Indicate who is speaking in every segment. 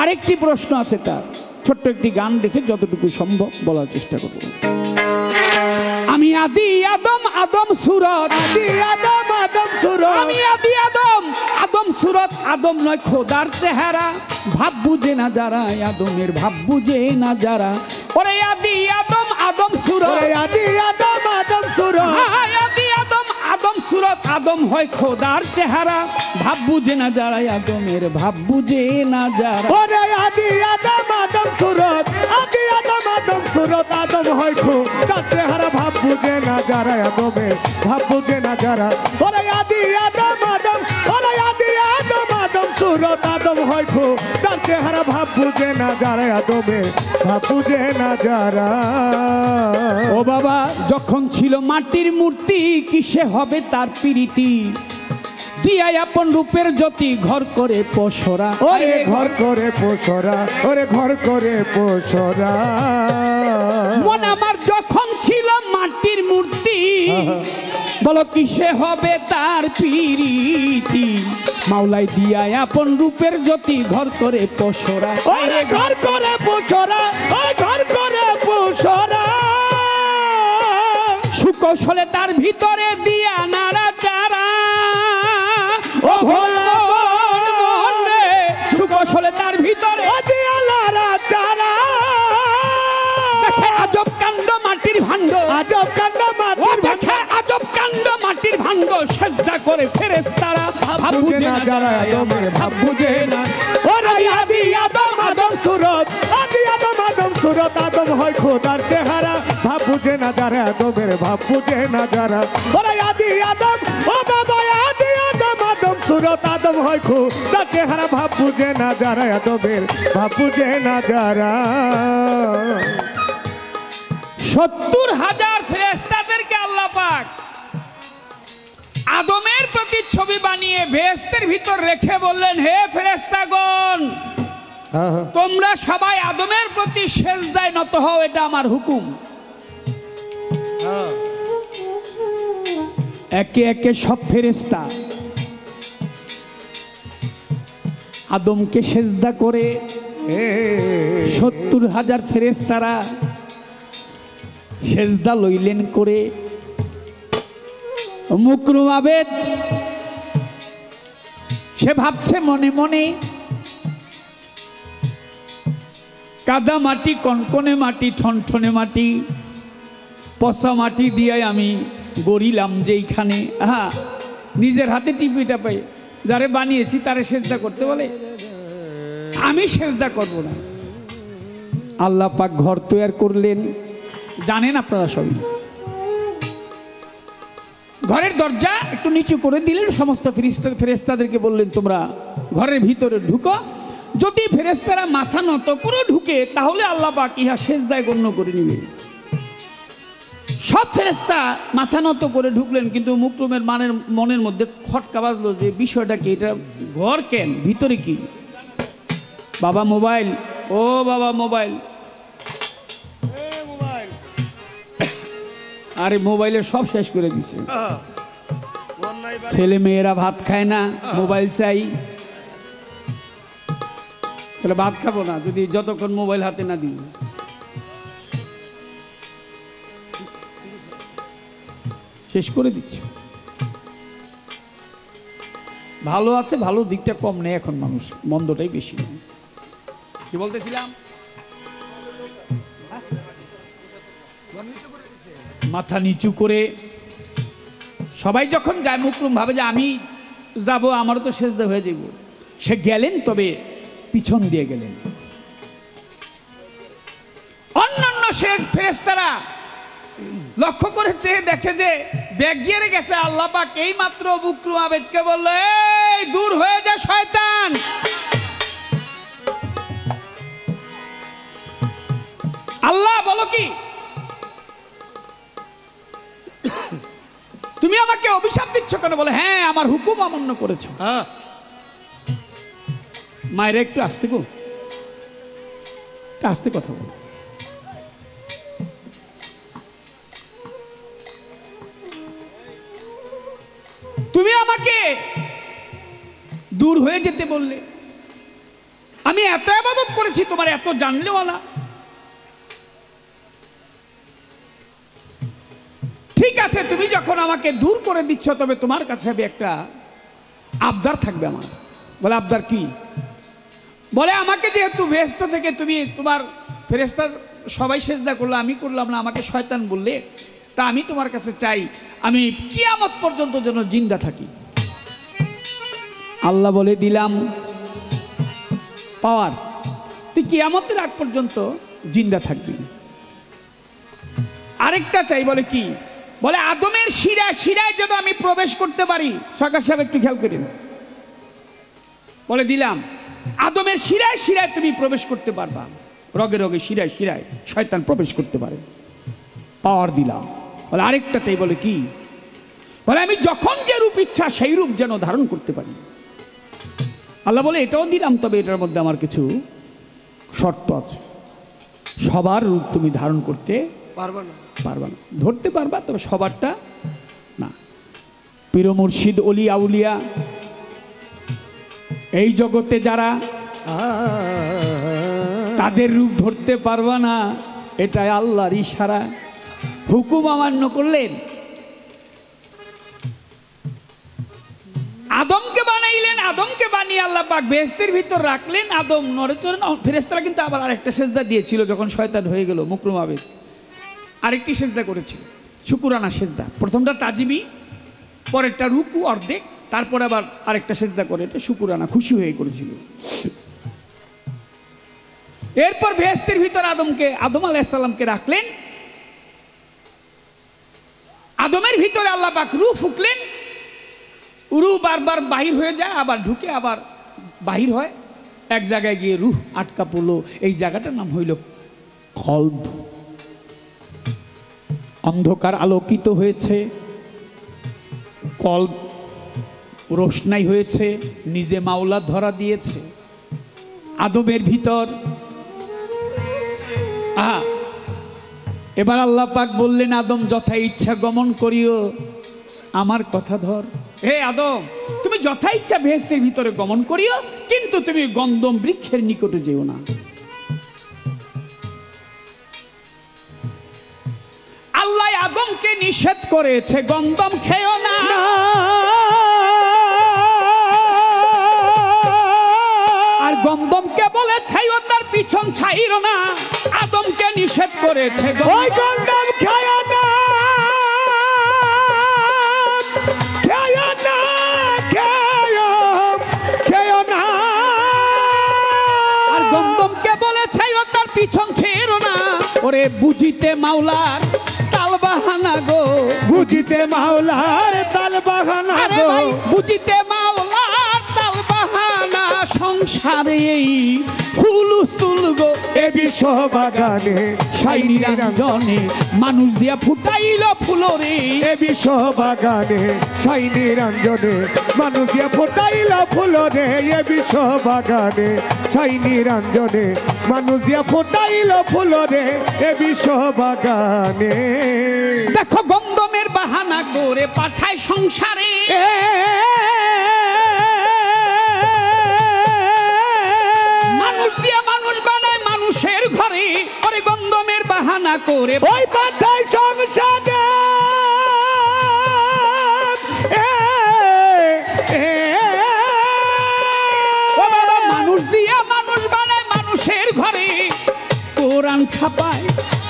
Speaker 1: আরেকটি প্রশ্ন আছে তার, ছোট্ট একটি গান রেখে যতটুকু সম্ভব বলার চেষ্টা করব। আমি আদি আদম, আদম সুরত,
Speaker 2: আদি আদম আদম সুরত,
Speaker 1: আমি আদি আদম, আদম সুরত, আদম নয় খোদার চেহারা। ভাব বুঝে না যারা, আদমের ভাব বুঝে না যারা। ওরে আদি আদম, আদম সুরত,
Speaker 2: ওরে আদি আদম আদম সুরত,
Speaker 1: আদি আদম, আদম সুরত, আদম হয় খোদার চেহারা। ভাব বুঝে না যারা, আদমের ভাব বুঝে না যারা।
Speaker 2: ওরে আদি আদম আদম সুরত, আদি আদম আদম সুরত, আদম হয় খোদার চেহারা। ভাব বুঝে না যারা, আদমের ভাব বুঝে না যারা। ওরে আদি আদম আদম, ওরে আদি আদম আদম সুরত, আদম হয় খোদার চেহারা। ভাব বুঝে না যারা, আদমের ভাব বুঝে না যারা।
Speaker 1: ও বাবা, যখন ছিল মাটির মূর্তি, কিসে হবে তার প্রীতি? দিয়াই আপন রূপের জ্যোতি, ঘর করে পোষরা।
Speaker 2: ওরে ঘর করে পোষরা, ওরে ঘর করে পোষরা।
Speaker 1: মন আমার যখন ছিল মাটির মূর্তি, বলো কিসে হবে তার প্রীতি? মাওলাই দিয়াই আপন রূপের জ্যোতি, ঘর করে পোষরা।
Speaker 2: ওরে ঘর করে পোষরা, ওরে ঘর করে পোষরা।
Speaker 1: সুকৌশলে তার ভিতরে দিয়া নাড়া চারা।
Speaker 2: ও ভোলা
Speaker 1: মন রে, সুকৌশলে তার ভিতরে
Speaker 2: দিয়া নাড়া চারা।
Speaker 1: দেখে আজব কাণ্ড মাটির ভাণ্ড,
Speaker 2: আজব কাণ্ড
Speaker 1: ও
Speaker 2: মাটির
Speaker 1: দেখে আজব কাণ্ড মাটির ভাণ্ড। সেজদা করে ফেরেশতারা, ভাব বুঝে না যারা, আদমের ভাব বুঝে না।
Speaker 2: ওরে আদি আদম আদম সুরত, আদি আদম আদম সুরত, আদম হয় খোদার চেহারা। ভাব বুঝে না যারা, আদমের ভাব বুঝে না যারা। ওরে আদি আদম, ও বাবা আদি আদম আদম সুরত, আদম হয় খোদার চেহারা। ভাব বুঝে না যারা, আদমের ভাব বুঝে না যারা।
Speaker 1: 70,000 ফেরেশতাদেরকে আল্লাহ পাক আদমের প্রতি ছবি বানিয়ে বেহেশতের ভিতর রেখে বললেন, হে ফেরেশতাগণ, তোমরা সবাই আদমের প্রতি সেজদায় নত হও, এটা আমার হুকুম। একে একে সব ফেরেশতা আদমকে সেজদা করে 70,000 ফেরেশতারা সেজদা লইলেন করে। মুকরুম আবেদ সে ভাবছে মনে মনে, কাদা মাটি, কনকনে মাটি, ঠনঠনে মাটি, পচা মাটি দিয়ে আমি গড়িলাম যেইখানে। হ্যাঁ, নিজের হাতে টিপি টাপাই যারে বানিয়েছি তারে সেজদা করতে বলে, আমি সেজদা করব না। আল্লাহ পাক ঘর তৈরি করলেন, জানেন আপনারা সবাই। ঘরের দরজা একটু নিচু করে দিলেন, সমস্ত ফেরেশতাদেরকে বললেন, তোমরা ঘরের ভিতরে ঢুকো। যদি ফেরেশতারা মাথা নত করে ঢুকে, তাহলে আল্লাহ পাক ইহা সেজদায় গণ্য করে নিবে। সব ফেরেশতা মাথা নত করে ঢুকলেন, কিন্তু মুকরুমের মনের মধ্যে খটকা বাজলো যে বিষয়টা কি, এটা ঘর কেন, ভিতরে কি? বাবা মোবাইল, ও বাবা মোবাইল, আরে মোবাইলের সব শেষ করে দিছে। ছেলে মেয়েরা ভাত খায় না, মোবাইল চাই। তাহলে ভাত খাবো না যদি যতক্ষণ মোবাইল হাতে না দিই। শেষ করে দিচ্ছে। ভালো আছে, ভালো দিকটা কম নেই এখন মানুষ, মন্দটাই বেশি। কি বলতেছিলাম? মাথা নিচু করে সবাই যখন যায়, মুকরুম ভাবে যে আমি যাব, আমারও তো সেজদা হয়ে যাব। সে গেলেন, তবে পিছন দিয়ে গেলেন। অন্যান্য শেষ ফেরেশতারা লক্ষ্য করেছে, দেখে যে ব্যাগ গিয়ে গেছে। আল্লাহ পাক এই মাত্র মুকরুম আবেদকে বলল, এই দূর হয়ে যা শয়তান। আল্লাহ বলো কি, তুমি আমাকে অভিশাপ দিচ্ছ কেন? বলে, হ্যাঁ, আমার হুকুম অমান্য করেছো। মায়ের একটু আস্তে গো, আস্তে কথা বলো। তুমি আমাকে দূর হয়ে যেতে বললে, আমি এত ইবাদত করেছি, তোমার এত জানলেও না। ঠিক আছে, তুমি যখন আমাকে দূর করে দিচ্ছ, তবে তোমার কাছে আমি একটা আবদার থাকবে আমার। বলে আবদার কি? বলে আমাকে যেহেতু বেহেশত থেকে তুমি তোমার ফেরেশতার সবাই সেজদা করলো, আমি করলাম না, আমাকে শয়তান বললে, তা আমি তোমার কাছে চাই আমি কিয়ামত পর্যন্ত যেন জিন্দা থাকি। আল্লাহ বলে দিলাম পাওয়ার, তুই কিয়ামতের আগ পর্যন্ত জিন্দা থাকবি। আরেকটা চাই, বলে কি? বলে আদমের শিরায় যেন আমি প্রবেশ করতে পারি। সরকার সাহেব একটু খেয়াল করেন। বলে দিলাম আদমের শিরায় তুমি প্রবেশ করতে পারবা, রগে রগে শিরায় শয়তান প্রবেশ করতে পারে, পাওয়ার দিলাম। বলে আরেকটা চাই, বলে কি? বলে আমি যখন যে রূপ ইচ্ছা সেই রূপ যেন ধারণ করতে পারি। আল্লাহ বলে এটাও দিলাম, তবে এটার মধ্যে আমার কিছু শর্ত আছে। সবার রূপ তুমি ধারণ করতে পারবা না, ধরতে পারবা, তবে সবারটা না। পীর মুর্শিদ অলি আউলিয়া এই জগতে যারা, তাদের রূপ ধরতে পারবা না, এটাই আল্লাহর ইশারা। হুকুম অমান্য করলেন, আদমকে বানাইলেন, আদমকে বানিয়ে আল্লাহ পাক বেহেশতের ভিতর রাখলেন। আদম নড়েচড়ে না, ফেরেশতারা কিন্তু আবার আরেকটা সেজদা দিয়েছিল যখন শয়তান হয়ে গেল মুকরুম আবেদ, আরেকটি সেজদা করেছিল, শুকুরানা সেজদা। প্রথমটা তাজিমি, পরেরটা রুকু অর্ধেক, তারপর আবার আরেকটা সেজদা করে, এটা শুকুরানা, খুশি হয়ে করেছিল। এরপর বেহেশতের ভিতর আদম আলাইহিস সালামকে রাখলেন। আদমের ভিতরে আল্লাহ পাক রূহ ফুঁকলেন, রূহ বারবার বাহির হয়ে যায়, আবার ঢুকে আবার বাহির হয়। এক জায়গায় গিয়ে রূহ আটকা পড়লো, এই জায়গাটার নাম হইল কলব। অন্ধকার আলোকিত হয়েছে, কলব রোশনাই হয়েছে, নিজে মাওলা ধরা দিয়েছে আদমের ভিতর। এবার আল্লাহ পাক বললেন, আদম যথা ইচ্ছা গমন করিও, আমার কথা ধর। হে আদম, তুমি যথা ইচ্ছা বেহেশতের ভিতরে গমন করিও, কিন্তু তুমি গন্ধম বৃক্ষের নিকটে যেও না। আল্লাহ আদমকে নিষেধ করেছে, গন্ধম খেও না। আর গন্ধমকে বলেছে ও তার পিছন ছাইরো না। আদমকে নিষেধ করেছে, গন্ধম খেও না। পিছন ছেড়ো না। ওরে বুঝিতে মাওলার তাল বাহানা গো,
Speaker 2: বুঝিতে মাওলার তাল বাহানা গো,
Speaker 1: বুঝিতে মাওলার তাল বাহানা। সংসারে এই হুলুস্থুল গো,
Speaker 2: এ বিশ্ব বাগানে
Speaker 1: সাই নিরঞ্জনে মানুষ দিয়া ফুটাইল ফুলরে।
Speaker 2: এ বিশ্ব বাগানে সাই নিরঞ্জনে মানুষ দিয়া ফুটাইল ফুলরে। এ বিশ্ব বাগানে সাই নিরঞ্জনে মানুষ দিয়া ফুটাইল ফুলরে। এ বিশ্ব বাগানে
Speaker 1: দেখো গন্ধমের বাহানা করে পাঠায় সংসারে। মানুষ দিয়া মানুষ বানায় মানুষের ঘরে। ওরে গন্ধমের বাহানা করে
Speaker 2: ওই পাঠায় সংসারে।
Speaker 1: মানুষ দিয়া মানুষ বানায় মানুষের ঘরে। কোরআন ছাপায়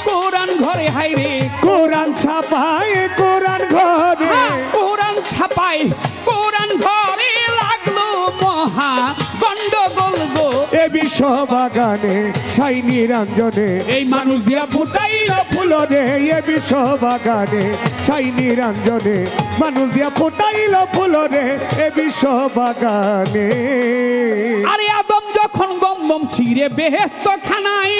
Speaker 1: কোরআন ঘরে, হাইরে
Speaker 2: কোরআন ছাপায় কোরআন ঘরে।
Speaker 1: কোরআন ছাপায় কোরআন ঘরে, লাগলো মহা গন্ডগোল গো।
Speaker 2: এ বিশ্ব বাগানে সাই নিরঞ্জনে
Speaker 1: এই মানুষ দিয়া ফুটাইল
Speaker 2: ফুলরে। এ বিশ্ব বাগানে সাই নিরঞ্জনে মানুষ দিয়া ফুটাইল ফুলরে। এ বিশ্ব বাগানে।
Speaker 1: আরে আদম যখন গন্ধম ছিঁড়ে বেহেশত খানাই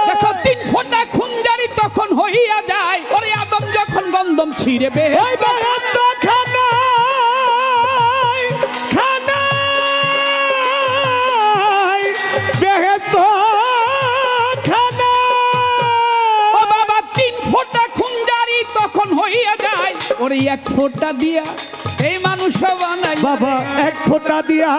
Speaker 1: দেখো 3 ফোঁটা খুনজারি তখন হইয়া যায়। ওরে আদম যখন গন্ধম ছিঁড়ে বেহেশত ও বাবা 3 ফোঁটা খুনজারি তখন হইয়া যায়। ওরে এক ফোঁটা দিয়া এই মানুষ বানাই
Speaker 2: বাবা এক ফোঁটা দিয়া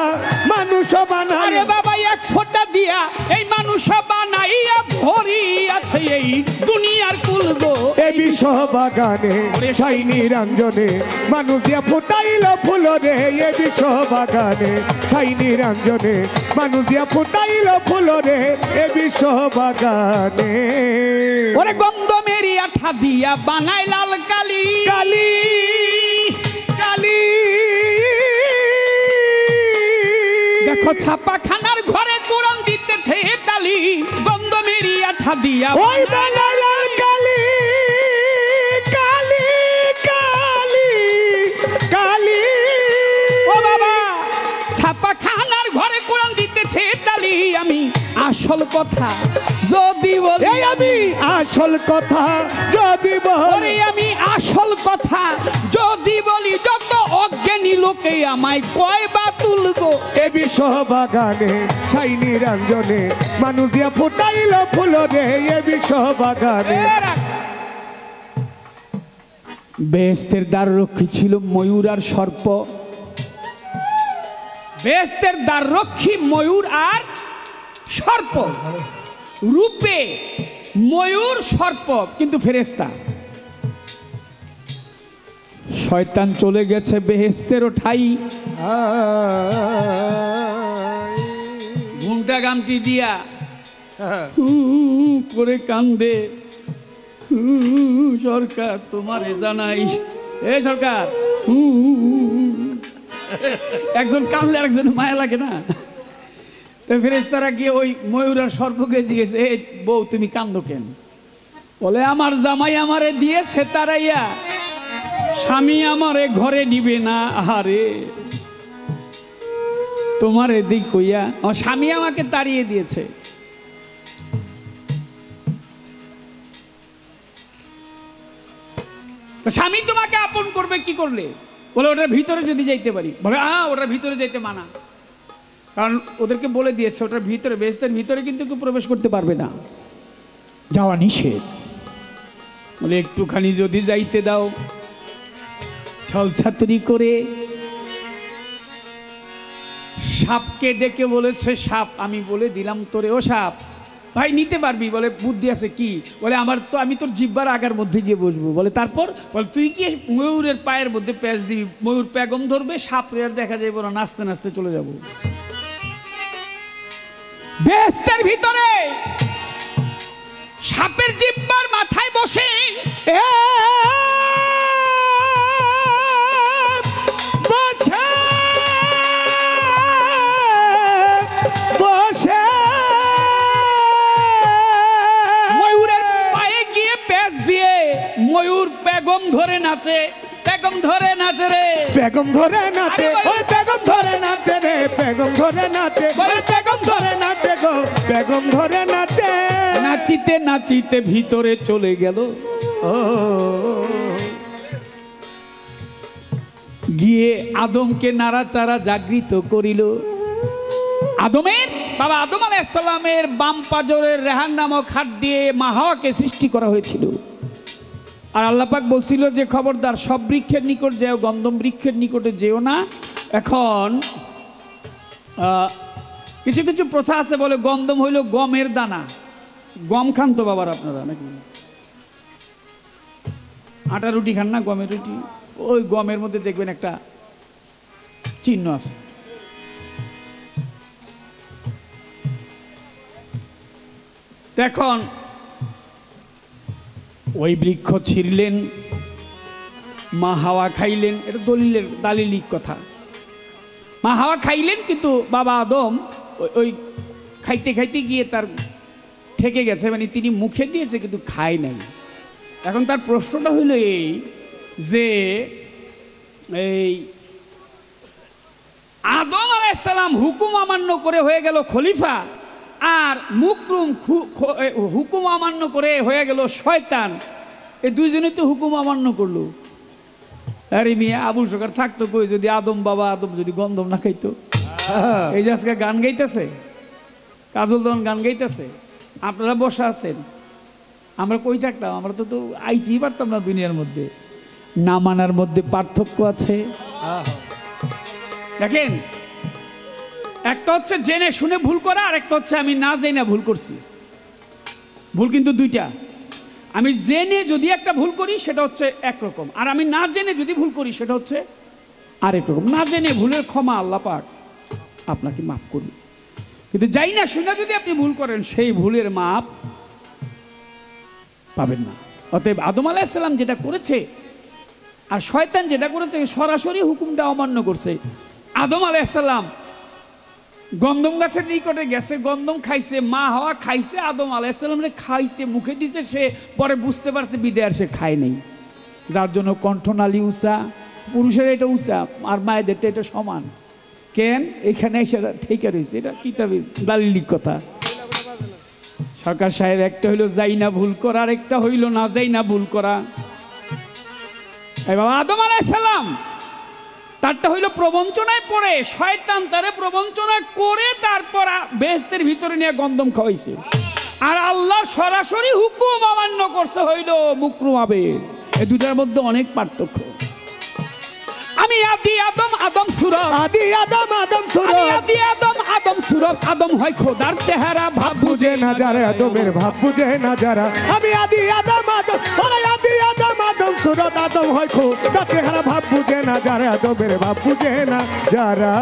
Speaker 2: মানুষ বানাই
Speaker 1: আরে বাবা এক ফোঁটা দিয়া এই মানুষ বানাইয়া ভরি আছে এই দুনিয়ার কুলবো
Speaker 2: এ বিশ্ব বাগানে ছাই নিরঞ্জনে মানুষ দিয়া ফুটাইল ফুল রে এ বিশ্ব বাগানে ছাই নিরঞ্জনে মানুষ দিয়া ফুটাইল ফুল রে এ বিশ্ব বাগানে
Speaker 1: ওরে গন্ধ মেরি আঠা দিয়া বানাই লাল কালি
Speaker 2: কালি কালি
Speaker 1: দেখো ছাপা খানার ঘরে কোরআন দিতেছে তালি গন্ধ মেরি আঠা দিয়া
Speaker 2: ওই বানাই লাল কালি কালি কালি কালি
Speaker 1: ও বাবা ছাপা খানার ঘরে কোরআন দিতেছে তালি আমি আসল কথা যদি বলি
Speaker 2: এই আমি আসল কথা যদি বলি
Speaker 1: ওরে আমি আসল কথা যদি বলি যত অজ্ঞানী লোকে আমায় কয় বা তুলবো
Speaker 2: এ বিশ্ব বাগানে ছাই নিরঞ্জনে মানুষ দিয়া ফুটাইল ফুল রে এ বিশ্ব বাগানে
Speaker 1: বেহেশতের দ্বাররক্ষী ছিল ময়ূর আর সর্প বেহেশতের দ্বাররক্ষী ময়ূর আর সর্প রূপে ময়ূর সর্প কিন্তু ফেরেশতা শয়তান চলে গেছে বেহেশতেরও ঠাই ঘুমটা গামটি দিয়া হু করে কান্দে সরকার তোমারে জানাই এ সরকার একজন কানলে একজন মায়া লাগে না তো ফেরেশতারা গিয়ে ওই ময়ূর আর সর্পকে জিজ্ঞেস এ বউ তুমি কান্দো কেন বলে আমার জামাই আমারে দিয়েছে তারাইয়া স্বামী আমারে ঘরে নিবে না আহারে তোমার এদিক কইয়া আমার স্বামী আমাকে তাড়িয়ে দিয়েছে তো স্বামী তোমাকে আপন করবে কি করলে বলে ওটার ভিতরে যদি যাইতে পারি বলে ওটার ভিতরে যাইতে মানা কারণ ওদেরকে বলে দিয়েছে ওটার ভিতরে বেহেশতের ভিতরে কিন্তু কেউ প্রবেশ করতে পারবে না যাওয়া নিষেধ বলে একটুখানি যদি যাইতে দাও ছলছাতুরি করে সাপকে ডেকে বলেছে সাপ আমি বলে দিলাম তোরে ও সাপ ভাই নিতে পারবি বলে বুদ্ধি আছে কি বলে আমার তো আমি তোর জিব্বার আগার মধ্যে গিয়ে বসবো বলে তারপর বলে তুই কি ময়ূরের পায়ের মধ্যে প্যাঁচ দিবি ময়ূর প্যাগম ধরবে সাপ আর দেখা যাবে না নাচতে নাচতে চলে যাবো বেহেশতের ভিতরে সাপের জিব্বার মাথায় বসে
Speaker 2: বসে
Speaker 1: ময়ূরের পায়ে গিয়ে প্যাঁচ দিয়ে ময়ূর বেগম ধরে নাচে বেগম ধরে নাচে রে
Speaker 2: বেগম ধরে নাচে ওই বেগম ধরে নাচে রে বেগম ধরে নাচে ওই বেগম ধরে নাচে গো বেগম ধরে নাচে
Speaker 1: নাচিতে নাচিতে ভিতরে চলে গেল
Speaker 2: ও
Speaker 1: গিয়ে আদমকে নাড়াচাড়া জাগৃত করিল আদমের বাবা আদম আলাইহিস সালামের বাম পাজরের রেহান নামক হাত দিয়ে মা হাওয়াকে সৃষ্টি করা হয়েছিল আর আল্লাহ পাক বলছিল যে খবরদার সব বৃক্ষের নিকট যেও গন্ধম বৃক্ষের নিকটে যেও না এখন কিছু কিছু প্রথা আছে বলে গন্ধম হইল গমের দানা গম খান তো বাবার আপনারা নাকি আটা রুটি খান না গমের রুটি ওই গমের মধ্যে দেখবেন একটা চিহ্ন আছে এখন ওই বৃক্ষ ছিঁড়লেন মা হাওয়া খাইলেন এটা দালিলিক কথা মা হাওয়া খাইলেন কিন্তু বাবা আদম ওই খাইতে খাইতে গিয়ে তার ঠেকে গেছে মানে তিনি মুখে দিয়েছে কিন্তু খায় নাই এখন তার প্রশ্নটা হইল এই যে এই আদম আলাইহিস সালাম হুকুম অমান্য করে হয়ে গেল খলিফা আর মুকরুম হুকুম অমান্য করে হয়ে গেল শয়তান এই দুইজনেই তো হুকুম অমান্য করলো আরে মিয়া আবুল সরকার থাকতো কই যদি আদম বাবা আদম যদি গন্ধম না খাইতো এই যে আজকে গান গাইতেছে কাজল যখন গান গাইতেছে আপনারা বসা আছেন আমরা কই থাকতাম আমরা তো আইতেই পারতাম না দুনিয়ার মধ্যে না মানার মধ্যে পার্থক্য আছে। দেখেন, একটা হচ্ছে জেনে শুনে ভুল করা, আর একটা হচ্ছে আমি না জেনে ভুল করছি। ভুল কিন্তু দুইটা। আমি জেনে যদি একটা ভুল করি সেটা হচ্ছে একরকম, আর আমি না জেনে যদি ভুল করি সেটা হচ্ছে আরেক রকম। না জেনে ভুলের ক্ষমা আল্লাহ পাক আপনাকে মাফ করবে, কিন্তু যাই না শুনে যদি আপনি ভুল করেন সেই ভুলের মাপ পাবেন না। অতএব আদম আলাইহিস সালাম যেটা করেছে আর শয়তান যেটা করেছে, সরাসরি হুকুমটা অমান্য করছে। আদম আলাইহিস সালাম গন্ধম গাছের নিকটে গেছে, গন্ধম খাইছে, মা হাওয়া খাইছে, আদম আলাইহিস সালামরে খাইতে মুখে দিছে, সে পরে বুঝতে পারছে বিদায় আর সে খায় নাই, যার জন্য কণ্ঠনালী উঁচা, পুরুষের এটা উঁচা আর মায়েদেরটা এটা সমান। কেন এখানে সেটা ঠিকই রয়েছে, এটা কিতাবে দালিলিক কথা। সরকার সাহেব, একটা হইল যাই না ভুল করা, আর একটা হইল না যাই না ভুল করা। বাবা আদম আলাইহিস সালাম তারটা হইল প্রবঞ্চনায় পড়ে, শয়তান তারে প্রবঞ্চনা করে তারপর বেহেশতের ভিতরে নিয়ে গন্ধম খাওয়াইছে, আর আল্লাহ সরাসরি হুকুম অমান্য করছে হইল মুকরুমাবে। এই দুটার মধ্যে অনেক পার্থক্য। আমি আদি আদম, আদম সূরত,
Speaker 2: আদি আদম আদম সূরত,
Speaker 1: আদি আদম, আদম সূরত। আদম হয় খোদার চেহারা, ভাব বুঝে
Speaker 2: না যারা, আদমের ভাব বুঝে না যারা। আমি আদি আদম আদম, ওরে আদি আদম আদম সূরত, আদম হয় খোদার চেহারা, ভাব বুঝে না যারা, আদমের ভাব বুঝে না যারা।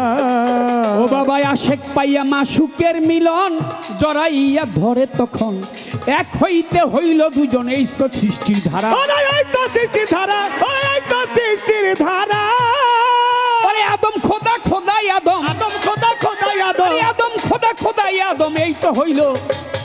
Speaker 1: ও বাবা আশেক পাইয়া মাসুকের মিলন জড়াইয়া ধরে, তখন এক হইতে হইল দুজন, এই তো সৃষ্টির ধারা।
Speaker 2: ওরে এই তো সৃষ্টির ধারা, ওরে এই তো সৃষ্টির ধারা।
Speaker 1: ওরে আদম খোদা, খোদাই আদম,
Speaker 2: আদম খোদা খোদাই আদম,
Speaker 1: ওরে আদম খোদা, খোদাই আদম। এই তো হইল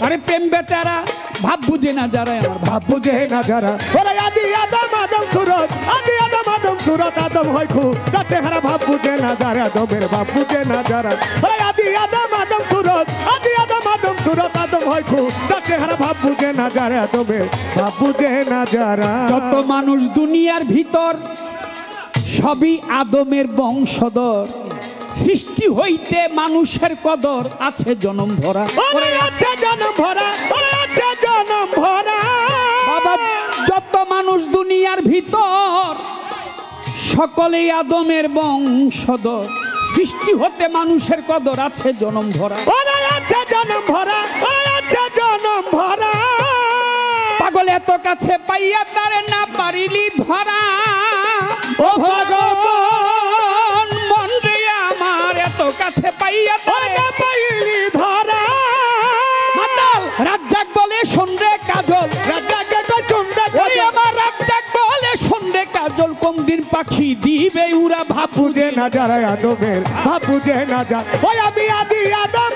Speaker 1: আরে প্রেম বেচারা, ভাব বুঝে না যারা, আমার
Speaker 2: ভাব বুঝে না যারা। ওরে আদি আদম আদম সূরত, আদি আদম আদম সূরত, আদম হয় খোদার চেহারা, ভাব বুঝে না যারা, আদমের ভাব বুঝে না যারা। ওরে আদি আদম আদম সূরত, আদি আদম আদম সূরত, আদম হয় খোদার চেহারা, ভাব বুঝে না যারা, আদমের ভাব বুঝে না যারা।
Speaker 1: যত মানুষ দুনিয়ার ভিতর সবই আদমের বংশধর, সৃষ্টি হইতে মানুষের কদর আছে জনম ভরা।
Speaker 2: ওরে আছে জনম ভরা, ওরে আছে জনম ভরা।
Speaker 1: বাবা যত মানুষ দুনিয়ার ভিতর সকলেই আদমের বংশধর, সৃষ্টি হতে মানুষের কদর আছে জনম ভরা।
Speaker 2: ওরে আছে জনম ভরা, ওরে আছে জনম ভরা।
Speaker 1: পাগল এত কাছে পাইয়া তারে না পারিলি ধরা,
Speaker 2: ও ভগবান
Speaker 1: মন রে আমার এত কাছে পাইয়া তারে
Speaker 2: না পাইলি ধরা।
Speaker 1: মাতাল রাজ্জাক বলে সন্ধ্যে কাজল,
Speaker 2: রাজাকে তো চুমড়া
Speaker 1: ওই আমার রাজ্জাক বলে সন্ধ্যে কাজল, কোন দিন পাখি দিবে উড়া ভাব
Speaker 2: বুঝে না যারা, আদমের ভাব বুঝে না যা। ওই আমি আদি আদম,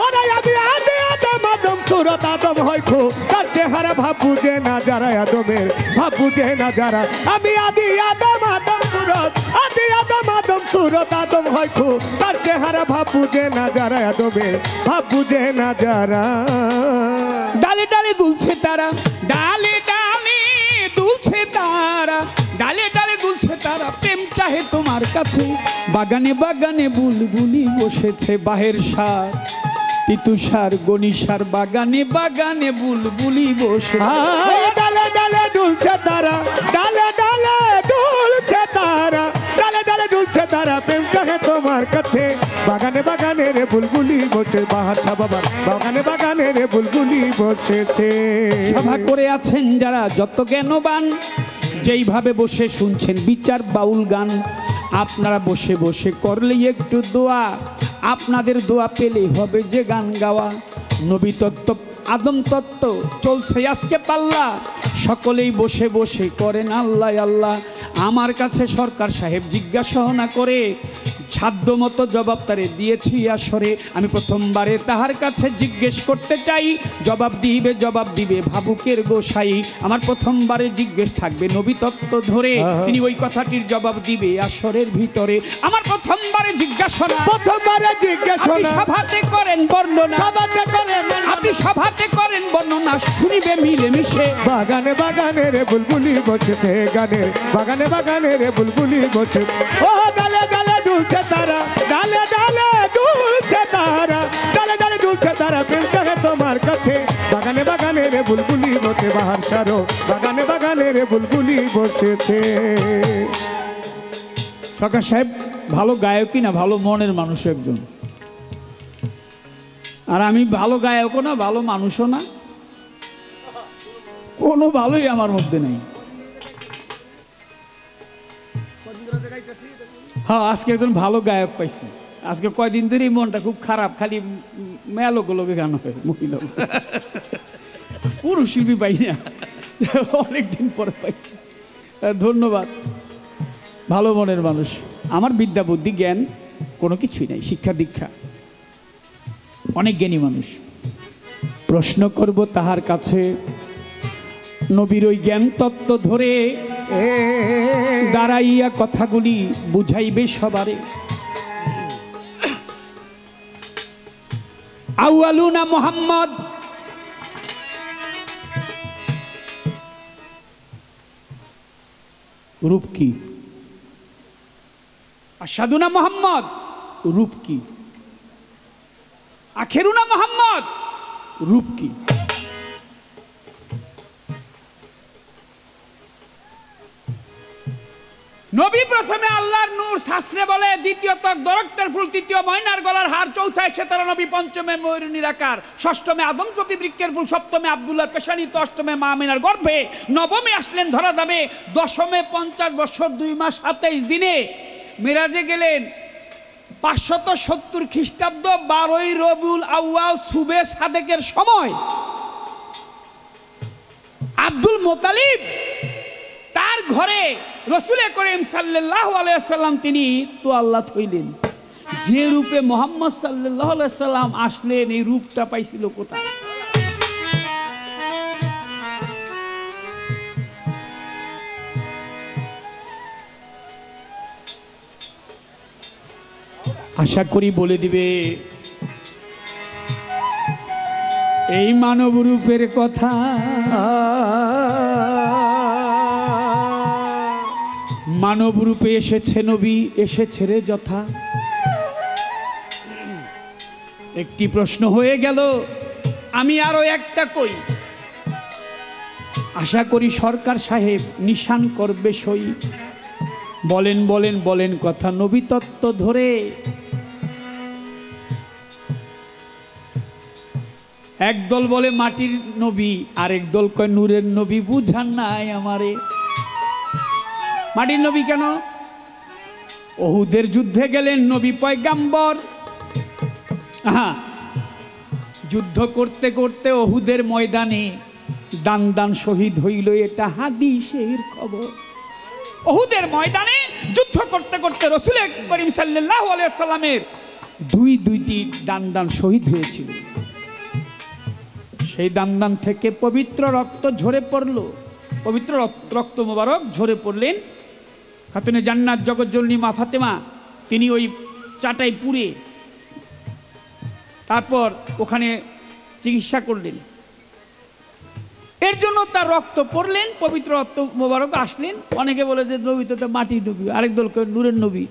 Speaker 2: ওরে আমি আদি আদম আদম সূরত, আদম হয় খোদার চেহারা, ভাব বুঝে না যারা, আদমের ভাব বুঝে না যারা। আমি আদি আদম আদম সূরত, আদি আদম আদম সূরত, আদম হয় খোদার চেহারা, ভাব বুঝে না যারা, আদমের ভাব বুঝে না যারা।
Speaker 1: ডালে ডালে দুলছে তারা, ডালে ডালে দুলছে তারা, ডালে ডালে দুলছে তারা, প্রেম চাহে তোমার কাছে। বাগানে বাগানে বুলবুলি বসেছে, বাহের সার তিতুষার গণিসার, বাগানে বাগানে বুলবুলি বসে।
Speaker 2: ডালে ডালে দুলছে তারা, ডালে ডালে দুলছে তারা, ডালে ডালে দুলছে তারা, প্রেম চাহে তোমার কাছে। বাগানে বাগানে রে বুলবুলি বসে, বাহাচ্ছা বাবা বাগানে বাগানে রে বুলবুলি বসেছে।
Speaker 1: সভা করে আছেন যারা যত জ্ঞানবান, যেইভাবে বসে শুনছেন বিচার বাউল গান, আপনারা বসে বসে করলে একটু দোয়া, আপনাদের দোয়া পেলে হবে যে গান গাওয়া। নবী তত্ত্ব আদম তত্ত্ব চলছে আজকে পাল্লা, সকলেই বসে বসে করেন আল্লাহ আল্লাহ। আমার কাছে সরকার সাহেব জিজ্ঞাসা না করে সাধ্য মতো জবাব তারে দিয়েছি আসরে। আমি প্রথমবারে তাহার কাছে জিজ্ঞেস করতে চাই, জবাব দিবে ভাবুকের গোসাই। আমার প্রথমবারে জিজ্ঞেস থাকবে নবী তত্ত্ব ধরে, তিনি ওই কথাটির জবাব দিবে আসরের ভিতরে। আমার প্রথমবারে জিজ্ঞাসা,
Speaker 2: প্রথমবারে জিজ্ঞাসা
Speaker 1: সভাতে করেন বর্ণনা,
Speaker 2: সভাতে করেন
Speaker 1: আপনি সভাতে করেন বর্ণনা, শুনিবে মিলে মিশে।
Speaker 2: বাগানে বাগানে রে বুলবুলি বসেছে, গানে বাগানে বাগানে রে বুলবুলি বসে। ও ডালে ডালে দুলছে তারা, ডালে ডালে দুলছে তারা, ডালে ডালে দুলছে তারা, প্রেম চাহে তোমার কাছে। বাগানে বাগানে রে বুলবুলি বসে, বাহার সারো বাগানে বাগানে ফুলের বুলবুলি বসেছে।
Speaker 1: সরকার সাহেব ভালো গায়কই না, ভালো মনের মানুষ একজন। আর আমি ভালো গায়কও না, ভালো মানুষও না, কোনো ভালোই আমার মধ্যে নেই। হ্যাঁ, আজকে একজন ভালো গায়ক পাইছি। আজকে কয়দিন ধরেই মনটা খুব খারাপ, খালি মেলোগুলোকে গান হয়, মহিলা পুরুষ শিল্পী পাই না, অনেকদিন পরে পাইছি। ধন্যবাদ, ভালো মনের মানুষ। আমার বিদ্যা বুদ্ধি জ্ঞান কোনো কিছুই নাই, শিক্ষা দীক্ষা, অনেক জ্ঞানী মানুষ। প্রশ্ন করব তাহার কাছে, নবীর ওই জ্ঞান তত্ত্ব ধরে দাঁড়াইয়া কথাগুলি বুঝাইবে সবারে। আউয়ালুনা মুহাম্মদ, রূপ কি? আশহাদুনা মুহাম্মদ, রূপ কি? আখেরুনা মুহাম্মদ, রূপ কি? নবী প্রথমে আল্লাহর নূর, শাস্ত্রে বলে দ্বিতীয় তক দরক্তের ফুল, তৃতীয় ময়নার গলার হার, চৌথায় সেতারা নবী, পঞ্চমে ময়ূর নিরাকার, ষষ্ঠমে আদম সফি বৃক্ষের ফুল, সপ্তমে আব্দুল্লাহ পেশানিত, অষ্টমে মা আমিনার গর্ভে, নবমে আসলেন ধরা দামে, দশমে 50 বছর 2 মাস 27 দিনে মিরাজে গেলেন। 570 খ্রিস্টাব্দ 12ই রবিউল আউয়াল সুবে সাদেকের সময় আব্দুল মোতালিব তার ঘরে রসুল করিম সাল্লাল্লাহু আলাইহি ওয়াসাল্লাম তিনি তো আল্লাহ হইলেন। যে রূপে মুহাম্মদ সাল্লাল্লাহু আলাইহি ওয়াসাল্লাম আসলেন, এই রূপটা পাইছিল কোথায়? আশা করি বলে দিবে এই মানব রূপের কথা। মানব রূপে এসেছে নবী, এসেছে রে যথা। একটি প্রশ্ন হয়ে গেল, আমি আরো একটা কই। আশা করি সরকার সাহেব নিশান করবে সই। বলেন বলেন বলেন কথা নবী তত্ত্ব ধরে। একদল বলে মাটির নবী, আরেক দল কয় নূরের নবী। বুঝান নাই আমারে। মাটির নবী কেন? ওহুদের যুদ্ধে গেলেন নবী পয়গাম্বর। যুদ্ধ করতে করতে ওহুদের ময়দানে দান দান শহীদ হইল, এটা হাদিসের খবর। ওহুদের ময়দানে যুদ্ধ করতে করতে রাসূল করিম সাল্লাল্লাহু আলাইহি ওয়াসাল্লামের দুইটি দান দান শহীদ হয়েছিল। সেই দান দান থেকে পবিত্র রক্ত ঝরে পড়ল। পবিত্র রক্ত মোবারক ঝরে পড়লেন। খাতুনে জান্নাত জগজ্জননী মা ফাতেমা তিনি ওই চাটাই পুড়ে তারপর ওখানে চিকিৎসা করলেন। এর জন্য তার রক্ত পড়লেন, পবিত্র রক্ত মোবারক আসলেন। অনেকে বলে যে নবী তো মাটির নবী, আরেক দল নূরের নবী।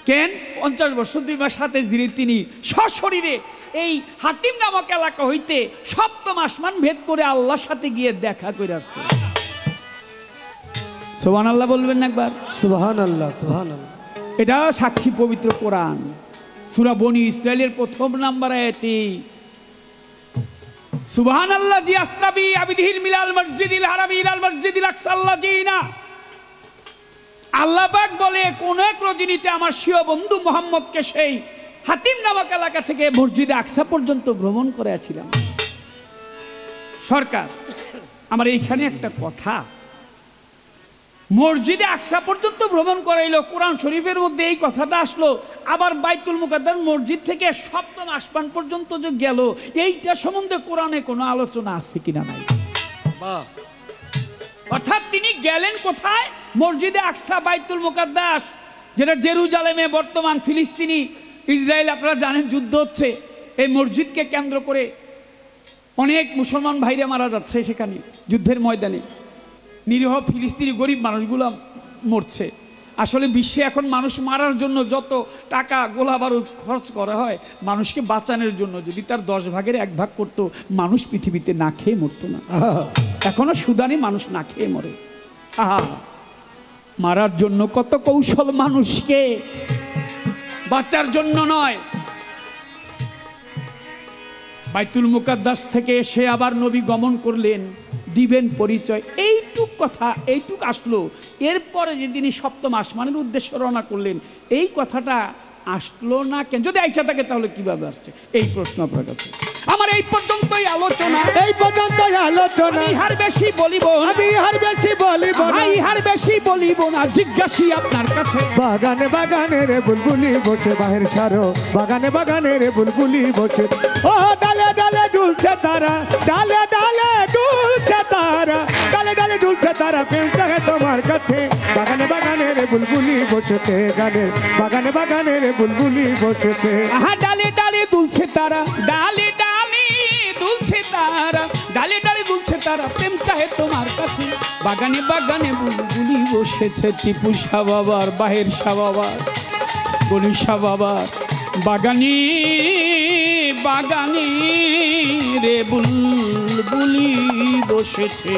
Speaker 1: কেন? 50 বছর 2 মাস 27 দিনে তিনি সশরীরে এই হাতিম নামক এলাকা হইতে 7ম আসমান ভেদ করে আল্লাহর সাথে গিয়ে দেখা করে আসছে। সুবহানাল্লাহ বলবেন না একবার?
Speaker 2: সুবহানাল্লাহ, সুবহানাল্লাহ।
Speaker 1: এটা সাক্ষী পবিত্র কোরআন, সূরা বনী ইসরাইলের 1 নম্বর আয়াতে। সুবহানাল্লাহ জি আসরাবি আবিদিল মিলাল মসজিদিল হারামি ইলাল মসজিদিল আকসা আল্লাযিনা। আল্লাহ পাক বলে কোন এক রজনীতে আমার প্রিয় বন্ধু মুহাম্মদকে সেই হাতিম নামক এলাকা থেকে মসজিদে আকসা পর্যন্ত ভ্রমণ করেছিলাম। সরকার, আমার এইখানে একটা কথা, মসজিদে আকসা পর্যন্ত ভ্রমণ করাইলো, কোরআন শরীফের মধ্যে এই কথাটা আসলো। আবার বাইতুল মুকাদ্দাস মসজিদ থেকে 7ম আসমান পর্যন্ত যে গেল, এইটা সম্বন্ধে কোরআনে কোনো আলোচনা আছে কিনা নাই। অর্থাৎ তিনি গেলেন কোথায়? মসজিদে আকসা, বাইতুল মুকাদ্দাস, যেটা জেরুজালেমে বর্তমান ফিলিস্তিনি ইসরায়েল, আপনারা জানেন যুদ্ধ হচ্ছে। এই মসজিদকে কেন্দ্র করে অনেক মুসলমান ভাইরা মারা যাচ্ছে সেখানে যুদ্ধের ময়দানে। নিরীহ ফিলিস্তিনি গরিব মানুষগুলো মরছে। আসলে বিশ্বে এখন মানুষ মারার জন্য যত টাকা গোলা বারুদ খরচ করা হয়, মানুষকে বাঁচানোর জন্য যদি তার 10 ভাগের 1 ভাগ করতো, মানুষ পৃথিবীতে না খেয়ে মরতো না। এখনো সুদানে মানুষ না খেয়ে মরে। আহা, মারার জন্য কত কৌশল মানুষকে, বাঁচার জন্য নয়। বাইতুল মুকাদ্দাস থেকে এসে আবার নবী গমন করলেন, দিবেন পরিচয়, এইটুক কথা, এইটুক আসলো। এরপরে যে তিনি 7ম আসমানের উদ্দেশ্যে রওনা করলেন, এই কথাটা আসলো না কেন? যদি আইসা থাকে তাহলে কিভাবে আসছে? এই প্রশ্ন আপনার কাছে। আমার এই পর্যন্তই আলোচনা,
Speaker 2: এই পর্যন্তই আলোচনা।
Speaker 1: আমি হার বেশি বলিব না,
Speaker 2: আমি আর বেশি বলিব না,
Speaker 1: ভাই হার বেশি বলিব না, জিজ্ঞাসি আপনার কাছে।
Speaker 2: বাগানে বাগানে রে বুলবুলি বসে বাহির সারো, বাগানে বাগানে রে বুলবুলি বসে। ও ডালে ডালে দুলছে তারা, ডালে ডালে দুলছে তারা, ডালে ডালে দুলছে তারা, প্রেম চাহে তোমার কাছে। বাগানে বাগানে রে বুলবুলি বসেছে, গানের বাগানে বাগানে রে বুলবুলি বসেছে।
Speaker 1: আহা, ডালে ডালে দুলছে তারা, ডালে ডালে দুলছে তারা, ডালে ডালে দুলছে তারা, প্রেম চাহে তোমার কাছে। বাগানে বাগানে বুলবুলি বসেছে, টিপু শাহ বাবার, বাহের শাহ বাবার, গনি শাহ বাবার বাগানে বাগানে রে বুলবুলি বসেছে।